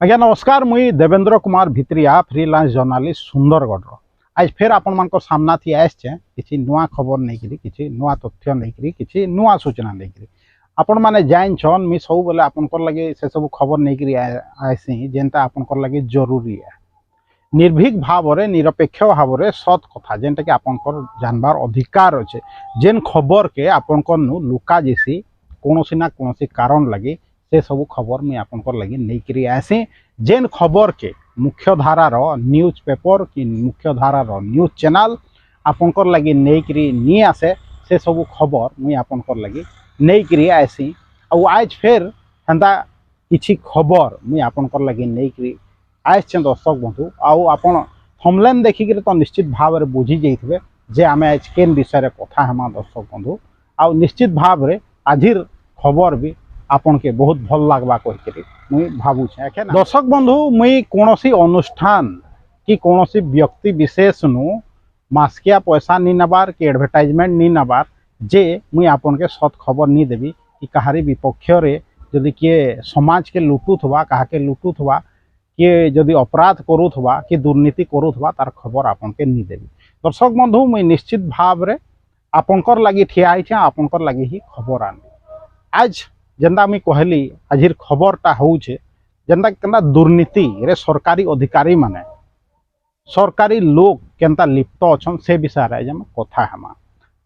आज्ञा नमस्कार मुई देवेंद्र कुमार भित्रिया फ्रीलांस जर्नालिस्ट सुंदरगढ़ आज फिर आपण मान सामना थी आसचे किसी नुआ खबर नहीं किसी नुआ तथ्य नहीं किसी नुआ सूचना नहीं आपण माने जानछन मी सब बेले आपनकर लगे से सब खबर नहीं आसी जेनता आपनकर लगे जरूरी है निर्भीक भाव रे निरपेक्ष भाव रे सत कथा जेनटा कि आपनकर जानबार अधिकार अच्छे जेन खबर के आपनकर नु लुका जैसी कोनोसी ना कोनोसी कारण लगी से सब खबर मुझे आपनकर लगी नहीं आसी जेन खबर के मुख्य धारार न्यूज पेपर कि मुख्य धारार न्यूज चैनल आपनकर लगी नहीं आसे से सब खबर मुझे आपनकर लगी नहीं आसी आज फिर हेन्ता किछि खबर मुझे आपनकर लगी नहीं आसचे दर्शक बंधु आपण थंबनेल देखिक तो निश्चित भाव में बुझी जाइए जे आम आज केन विषय कथा हेमा दर्शक बंधु निश्चित भाव में आजिर खबर भी आपन के बहुत भल लगवा कहीकि मुई भावुचे दर्शक बंधु मुई कोनोसी अनुष्ठान कि कोनोसी व्यक्ति विशेष नु मास्किया पैसा नहीं नबार कि एडवर्टाइजमेंट नहीं नबार जे मुई आपन के सत खबर नहीं देवी कि कहारी विपक्ष रे जदि किए समाज के लुटुथवा कहा के लुटुथवा किए जदि अपराध करुथवा कि दुर्नीति करुथवा तार खबर आपन के नहीं देवी दर्शक बंधु मुई निश्चित भाव रे आपनकर लगी ठिया आइछे आपनकर लगी ही खबर आनी आज जेनता मुई कहली आजिर खबरटा होउछे जेनता केनता दुर्नीति रे सरकारी अधिकारी माने सरकारी लोग केनता लिप्त अछन से विषय रे जे कथा हेमा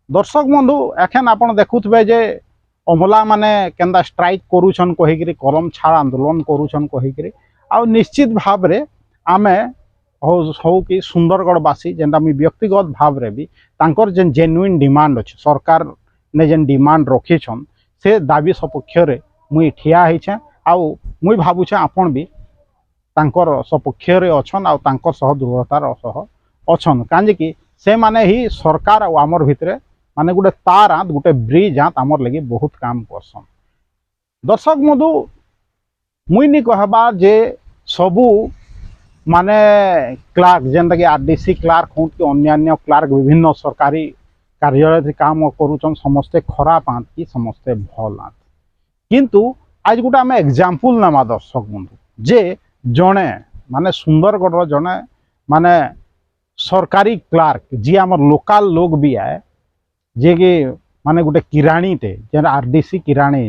दर्शक बंधु एखन आपण देखुथबे जे अमला माने केनता स्ट्राइक करूछन कहिकरी कलम छाड़ आंदोलन करूछन कहिकरी आ निश्चित भाव रे आमे हो कि सुंदरगढ़वासी जेनता मुई व्यक्तिगत भाव रे भी तांकर जेन जेन्युइन डिमांड अच्छे सरकार ने जेन डिमांड रखीछन से दाबी सपक्ष रे मुई ठिया होइछे आउ मुई भावुछे आपण भी तांकर सपक्ष रे अछन आउ तांकर सह दृढ़तार सह अछन कांजे कि से माने ही सरकार आ आमर भितरे माने गोटे तार आंत गोटे ब्रिज आंत आमर लगी बहुत काम करसन दर्शक बंधु मुई नि कहबा जे सबू माने क्लार्क जेनता कि आरडीसी क्लार्क हूँ कि अन्य क्लार्क विभिन्न सरकारी कार्यालय काम करुचन समस्ते खराब आंत कि समस्ते भल आंत किंतु आज गोटे आम एग्जाम्पल नवा दर्शक बंधु जे जड़े माने सुंदरगढ़ जड़े माने सरकारी क्लार्क जी आमर लोकल लोग भी आए जे कि माने गोटे किराणीटे जे आरडीसी किराणी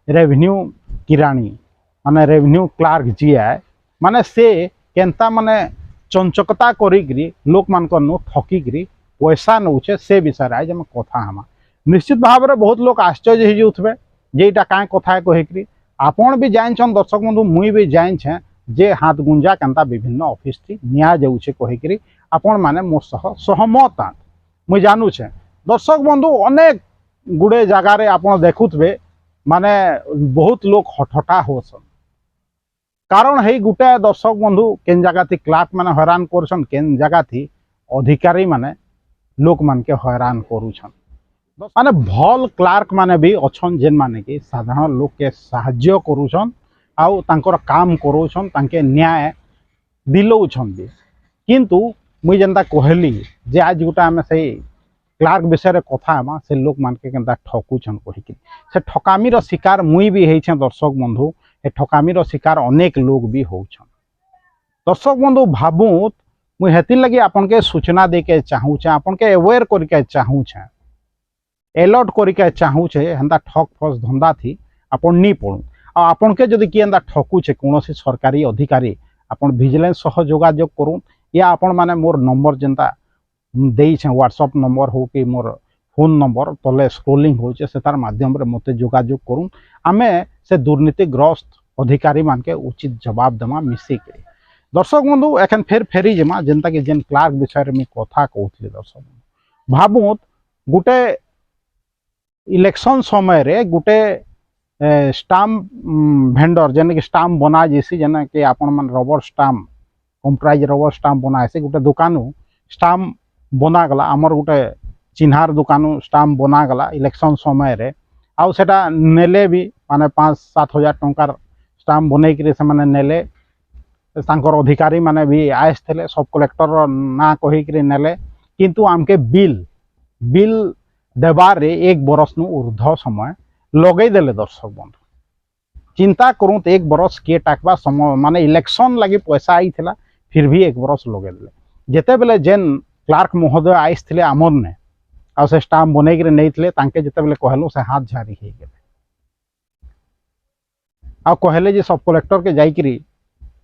रेवेन्यू किराणी माने रेवेन्यू क्लार्क जी आए माने से केनता माने चंचकता करी लोक मान ठकिकी पैसा नौचे से विषय आज आम कथा हमा निश्चित भाव में बहुत लोग आश्चर्य हो जाऊे जे इटा क्या कथा कहीकि आपण भी जानछन दर्शक बंधु मुई भी जानछे जे हाथ गुंजा केनता विभिन्न ऑफिस टी निया जाऊे कहीकि आपण माने मो सह सहमत आंत मुई जानूछे दर्शक बंधु अनेक गुड़े जगार आपण देखुवे माने बहुत लोग हठटा होसन कारण है गुटे दर्शक बंधु केन जगह थी क्लार्क माने हैरान करछन केन जगह थी अधिकारी माने लोक मान के हैरान करुछन माने भल क्लार्क माने भी अच्छन जेन माने कि साधारण लोक के साहाय्य करुछन आउ तांकर काम करुछन तांके न्याय दिलौछन भी किंतु मुई जेनता कहली जे आज गोटे आम से क्लार्क विषय कथा हेमा से लोक मान के केनता ठकुछन कहिकि से ठकामीर शिकार मुई भी होइछे दर्शक बंधु ए ठकामीर शिकार अनेक लोग भी होछन दर्शक बंधु भाबुत मुई हेति लगी आपन के सूचना दे के चाहूछे आपन के अवेयर करके चाहूछे अलर्ट करके चाहूछे हेन्ता ठक फस धंदा थी आपन नी पड़ू आपन के जदि किए हेन्ता ठकुछे कोनोसी सरकारी अधिकारी आपन विजिलेंस सह जोगाजोग करूँ या आपन माने मोर नंबर जेनता देइछे व्हाट्सएप नंबर हो कि मोर फोन नंबर तले स्क्रोलिंग होचे से तार माध्यम रे मते जोगाजोग करूँ आमे से दुर्नीतिग्रस्त अधिकारी मान के उचित जवाब देमा मिसी के दर्शक बंधु एखन फिर फेरी जमा जेनता कि जेन क्लार्क विषय में कथा कहते दर्शक बंधु भावुत गोटे इलेक्शन समय रे गोटे स्टाम्प भेंडर जेने कि स्टाम्प बना जैसी जेने कि आपण मन rubber stamp comprise rubber stamp बना से गोटे दुकानु स्टाम्प बना गला आमर गोटे चिन्हार दुकानु स्टाम्प बना गला इलेक्शन समय रे आउ सेटा नेले भी माने 5-7 हजार टंकार स्टाम्प बनई से माने नेले तांकर अधिकारी माने भी आयस थे सब कलेक्टर ना कहीकि नेले किंतु आमके बिल देवार 1 बरस नु ऊर्ध्व समय लगे देले दर्शक बंधु चिंता करूँ तो 1 बरस किए टाकबा समय माने इलेक्शन लगी पैसा आई थिला फिर भी 1 बरस लगे देले जेते बेले जेन क्लार्क महोदय आईथिले आमर ने आ से स्टाम्प बनै के नहीं थिले तांके जेते बेले कहलु से हाथ झारी हे गेले आ कहले जे सब कलेक्टर के जाइकरी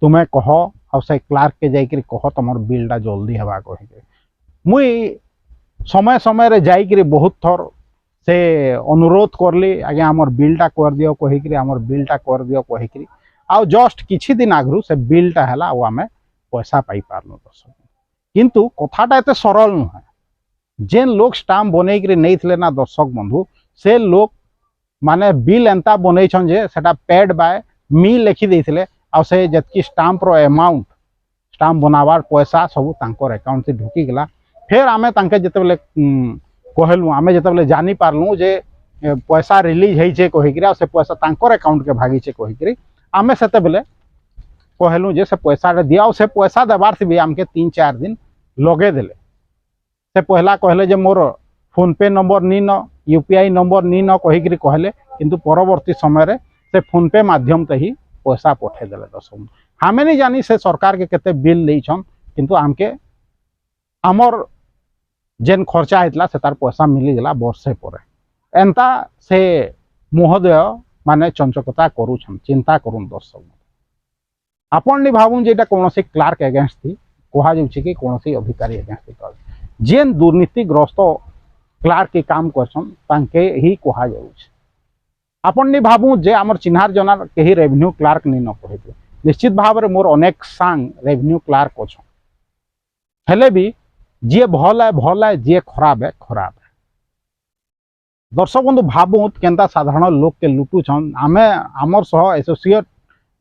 तुम्हें कह आ से क्लार्क के जाइकरी कह तुमर बिलटा जल्दी हेबा कहे के मुई समय समय रे जाइकरी बहुत थर से अनुरोध करली आगे आमर बिलटा कर दियो कहिकरी आमर बिलटा कर दियो कहिकरी आ जस्ट किछि दिन आगरु से बिलटा हला आ आमे पैसा पाई पारनु दर्शक किंतु कथाटा एते सरल नुहे जेन लोग स्टाम्प बनै के नहीं थिले ना दर्शक बंधु से लोग माने बिल एंता बनै छन जे सेटा पेड बाय मी लिखि देथिले आ से जतकी स्टाम्प रो अमाउंट स्टाम्प बनावार पैसा सब तांकर अकाउंट से ढुकी गेला फिर आमे तांके जते बेले कहलु आमे जते बेले जानि पारलु जे पैसा रिलीज है छे कहिकरी आ से पैसा तांकर अकाउंट के भागी छे कहिकरी आमे सेते बेले कहलु जे से पैसा दिया से पैसा देबार थी भी आमके 3-4 दिन लगे देले से पहला कहले जे मोर फोन पे नंबर नी न यूपीआई नंबर नी न कहिकरी कहले किंतु परवर्ती समय रे से फोन पे माध्यम ते ही पैसा पठे देले दर्शक हमें नहीं जानी से सरकार के केते बिल दै छन किंतु आमके आमर जेन खर्चा हेतला से तार पैसा मिली गला वर्षे परे एंता से महोदय माने चंचकता करूछन चिंता करूँ दर्शक आपण नहीं भावुन जेटा कोनोसी क्लार्क अगेंस्ट थी कहा जाउछि कि कोनोसी अधिकारी अगेंस्ट थी कह जेन दुर्नीतिग्रस्त क्लार्क के काम करछन तांके ही कहा जाउछि आपण नहीं भावुन जे हमर चिन्हार जनार केही रेवेन्यू क्लार्क नहीं न कहिबे निश्चित भाव रे मोर अनेक सांग रेवेन्यू क्लार्क अछन हेले भी जी भल है जी खराब है दर्शक बंधु भावुत केंता साधारण लोक के लुटुछन आमे आमर सह एसोसिएट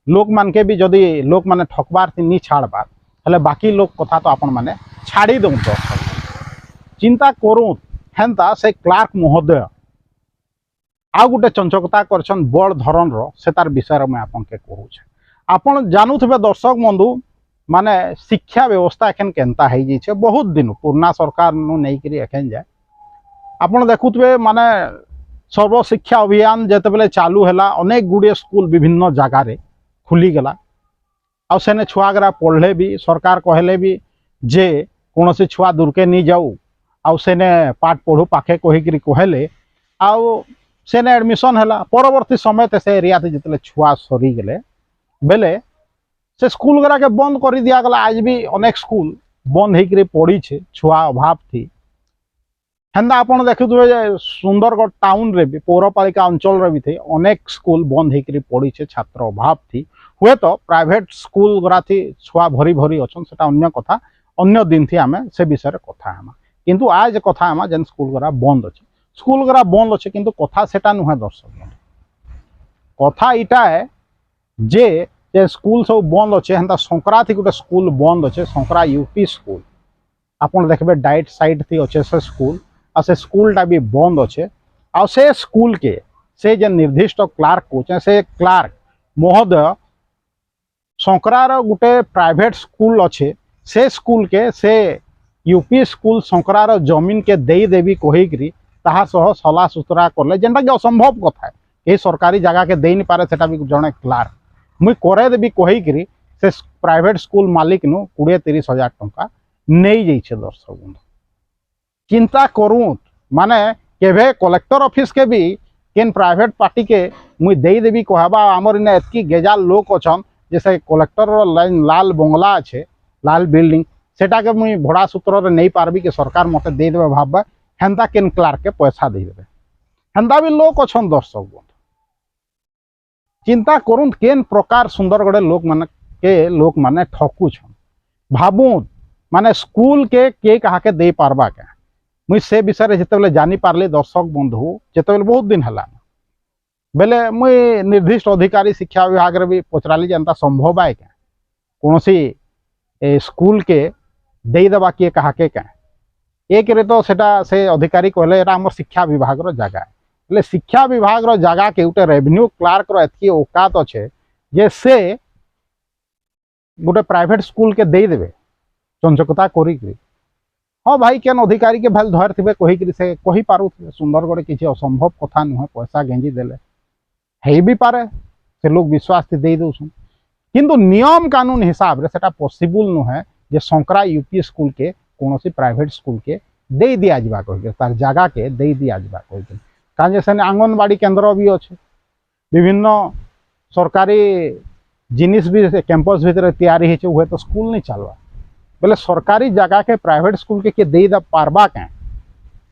लोक मान के भी जदि लोक माने ठकबार थी नी छाड़बार हेले बाकी लोक कथा तो आपण माने छाड़ी दउं दर्शक चिंता करूँ हेन्ता से क्लार्क महोदय आ गोटे चंचकता करछन बड़ धरन रो से तार विषय में आपन के कहूँ आपण जानुथिबे दर्शक बंधु माने शिक्षा व्यवस्था एखन केनता है जी छे बहुत दिन पुरना सरकार नु नहीं करी एखन जाए आपण देखुथबे माने सर्व शिक्षा अभियान जेते बेले चालू हैला अनेक गुड़े स्कूल विभिन्न जगह रे खुली गला आ सेने छुआ गरा पढ़ले भी सरकार कहले भी जे कोनोसी छुआ दूर के नहीं जाऊ आ सेने पाठ पढ़ू पाखे कहिकरी कहले आ सेने एडमिशन हैला परवर्ती समय ते से एरिया जितले छुआ सरी गेले बेले से स्कूल गरा के बंद कर दिया गला आज भी अनेक स्कूल बंद होकर पड़ी छे छुआ अभाव थी हेन्दा आपण देखुए सुंदरगढ़ टाउन रे भी पौरपालिका अंचल रे भी थे अनेक स्कूल बंद होकर पड़ी छे छात्र अभाव थी हुए तो प्राइवेट स्कूल गरा थी छुआ भरी भरी अच्छन सेटा अन्य कथा अन्य दिन थी आमे से विषय कथा हमा किंतु आज कथा हमा जेन स्कूल गरा बंद अच्छे स्कूल गरा बंद अच्छे किंतु कथा सेटा नुहे दर्शक कथा इटा है जे स्कूल सब बंद अच्छे हेन्ता संक्रा थी गोटे स्कूल बंद अच्छे संक्रा यूपी स्कूल आपन देखबे डाइट साइड थी अच्छे से स्कूल आ से स्कूलटा भी बंद अच्छे आ से स्कूल के से जे निर्दिष्ट क्लार्क कोचे से क्लार्क महोदय संक्रार गोटे प्राइवेट स्कूल अच्छे से स्कूल के से यूपी स्कूल संक्रार जमीन के दे देवी कहिकरी ताहा सह सला सुतरा करले जेनटा कि असंभव कथा है ये सरकारी जगह के दे नहीं पारे सेटा भी जने क्लार्क मुई करे देवी कहिकरी से प्राइवेट स्कूल मालिक नु 20-30 हजार टंका नहीं जाइछे दर्शक बंधु चिंता करूँ माने केभे कलेक्टर ऑफिस के भी केन प्राइवेट पार्टी के मुई दे देवी कहबा आमर इने एतकी गेजाल लोक अछन जैसे कलेक्टर लाइन लाल बंगला अच्छे लाल बिल्डिंग सेटा के मुई भड़ा सूत्र नहीं पारबी कि सरकार मते दे देबे भाबबा हेन्ता केन क्लार्क के पैसा दे देबे हेन्ता भी लोक अछन दर्शक बंधु चिंता करूँ केन प्रकार सुंदरगढ़ लोक माने ठकू छन भाबू माने स्कूल के कहा के दे पारबा के मुई से विषय जिते बेले जानी पारली दर्शक बंधु जिते बेले बहुत दिन हला बेले मुई निर्दिष्ट अधिकारी शिक्षा विभाग रे भी पचराली जनता संभव है क्या कौनसी स्कूल के दे देबा किए कहा के एक रे तो सेटा से अधिकारी कहले एटा हमर शिक्षा विभाग रो जगह है शिक्षा विभाग रो जगह के उटे रेवेन्यू क्लार्क रो एतकी औकात अच्छे जे से गोटे प्राइवेट स्कूल के दे देबे चंचकता करी हाँ भाई केन अधिकारी के भाई धर थे कहीकि से कही पारुथे सुंदरगढ़ किसी असंभव कथा नुहे पैसा गेंजी देले है भी पारे से लोग विश्वास से दे दौन किंतु नियम कानून हिसाब रे सेटा पॉसिबल नुहे जे संकरा यूपी स्कूल के कौन प्राइवेट स्कूल के दे दिया जावा कह तार जगह के दे दिया जावा कह कारण से आंगनवाड़ी केन्द्र भी अच्छे विभिन्न सरकारी जिनिस भी कैंपस भीतर तैयारी हुए तो स्कूल नहीं चलवा बोले सरकारी जगह के प्राइवेट स्कूल के दे पार्बा क्या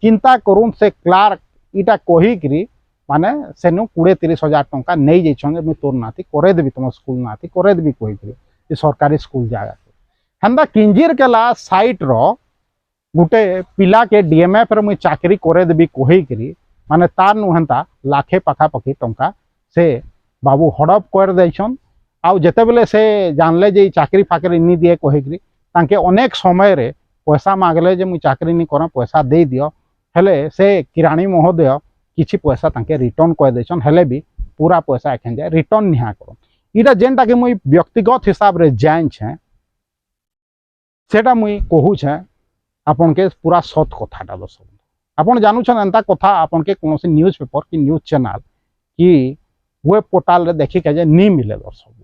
चिंता करूँ से क्लार्क इटा कहीकि माने सेनु 20-30 हजार टंका नहीं जाइछन मुझे तोर नाती करेदेवी तुम स्कूल नाती करेदेवी कहीकि सरकारी स्कूल जगह हेन्ता किंजीर केला साइट रो गोटे पिला के डीएमएफ रे मुझे चाकरी करेदेवी कहीकि माने तार नु हेन्ता लाखे पाखापाखि टंका से बाबू हड़प कर देछन आउ जेते बेले से जानले जे चाकरी फाकरी नहीं दिए कहीकि तांके अनेक समय रे पैसा मांगले जे मुझे चाकरी नहीं कर पैसा दे दियो हेले से किराणी महोदय किछि पैसा तांके रिटर्न कर देछन हेले भी पूरा पैसा एखन जाए रिटर्न निहा कर इटा जेनटा के मुई व्यक्तिगत हिसाब रे जान छे सेटा मुई कहू छे आपन के पूरा सत कथाटा दर्शक आपन जानू छन एंता कथा आपन के कोनोसी न्यूज पेपर की न्यूज चैनल की वेब पोर्टल रे देखि के जे नहीं मिले दर्शक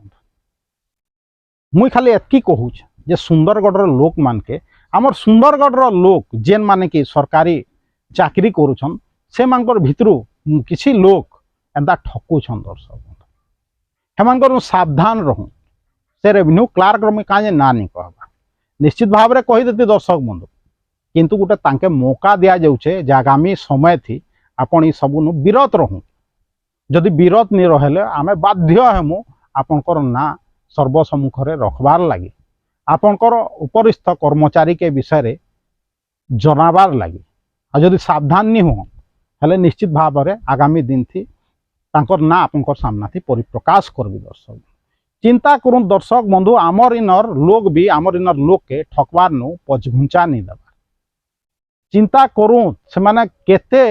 मुई खाली एतकी कहू छे जे सुंदरगढ़ रो लोक मान के हमर सुंदरगढ़ रो लोक जेन माने कि सरकारी चाकरी करूछन से मानकर भितरु किछि लोक एंता ठकुछन दर्शक हेमानकर सावधान रहूँ से रेवेन्यू क्लार्क रो काजे ना नहीं कहबा निश्चित भाव रे कहि देती दर्शक बंधु किंतु गोटे तांके मौका दिया जाउछे जे आगामी समय थी आपण ई सबनु विरत रहूँ जदि विरत नहीं रहले आमे बाध्य हेमु आपनकर ना सर्वसम्मुख रे रखबार लगी आपनकर उपरिस्थ कर्मचारी के विषय रे जनाबार लगी आ जदि सावधान नहीं हो हेले निश्चित भाव रे आगामी दिन थी तांकर ना आपनकर सामना थी परिप्रकाश करबी दर्शक चिंता करूँ दर्शक बंधु आमर इनर लोग भी आमर इनर लोग के ठकबार नु पचघुंचा नहीं देवा चिंता करूँ से माने केते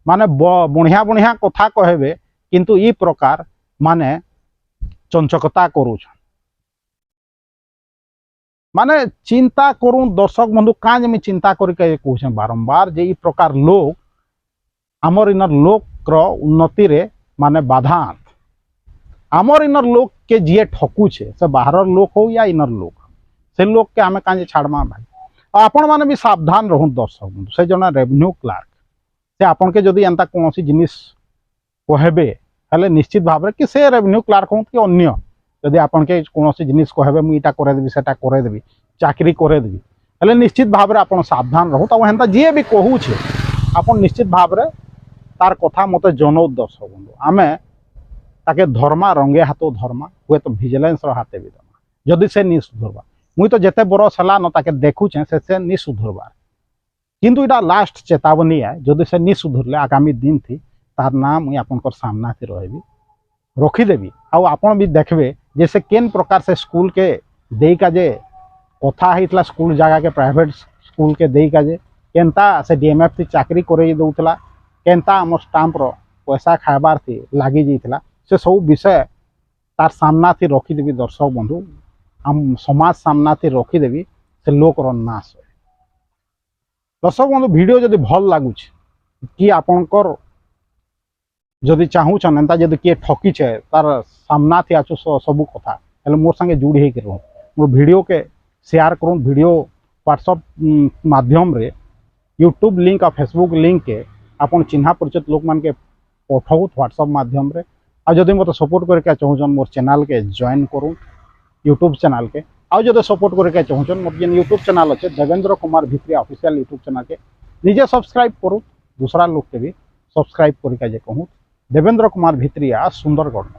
माने बढ़िया बढ़िया कथा कहबे किंतु ई प्रकार माने चंचकता करूछ माने चिंता करूँ दर्शक बंधु काज में चिंता करके कहूँ बारंबार जे ई प्रकार लोग आमर इनर लोक रो उन्नति रे माने बाधा आमर इनर लोक के जी ठकुचे से बाहर लोक हो या इनर लोक से लोक के आमे काजे छाड़मा भाई आपण माने भी सावधान रहूँ दर्शक बंधु से जन रेवेन्यू क्लार्क से आपन के जदि एंता कोनोसी जिनिस कहबे हेले निश्चित भाव रे कि से रेवेन्यू क्लार्क हो कि अन्य जदि आपन के कोनोसी जिनिस कहबे मु इटा करे देबी सेटा करे देबी चाकरी करे देबी हेले निश्चित भाव रे आपन सावधान रहू त हेंता जे भी कहू छे आपन निश्चित भाव रे तार कथा मते जनौ दर्शक बंधु आमे ताके धर्मा रंगे हाथो धर्मा हुए तो विजिलेंस रो हाथे भी दमा जदि से नि सुधरबा मुई तो जेते बरस हला न ताके देखू छे से नि सुधरबा किंतु इटा लास्ट चेतावनी है जदि से नि सुधरले आगामी दिन थी तार नाम मुई आपनकर सामना थी रहबी रखीदेवी आउ आपन भी देखबे जैसे केन प्रकार से स्कूल के देई का जे कथा हितला स्कूल जगह के प्राइवेट स्कूल के देई का जे केनता से डीएमएफ थी चाकरी करे दउतला केनता हमर स्टाम्प रो पैसा खाबार थी लागी जाइतला से सब विषय तार सामना थी रखीदेवी दर्शक बंधु हम समाज सामना थी रखीदेवी से लोक रो नाश दर्शक बंधु वीडियो जदि भल लागुछ कि आपनकर जदि चाहूछन एंता जदि किए ठकी छे तार सामना थी आछु सबू कथा हेले मोर संगे जुड़ी हे रहूँ मोर वीडियो के शेयर करूँ वीडियो व्हाट्सएप माध्यम रे यूट्यूब लिंक और फेसबुक लिंक के आपन चिन्हा परिचित लोक मान के पठाऊ व्हाट्सएप माध्यम रे आ जदि मत सपोर्ट करके चाहूछन मोर चैनल के ज्वाइन करूँ यूट्यूब चैनल के आउ जदि सपोर्ट करके चाहूछन मोर जेन यूट्यूब चैनल अच्छे Devendra Kumar Bhitriya official YouTube channel के निजे सब्सक्राइब करूँ दूसरा लोग के भी सब्सक्राइब करके जे कहूँ देवेंद्र कुमार भित्रिया सुंदरगढ़।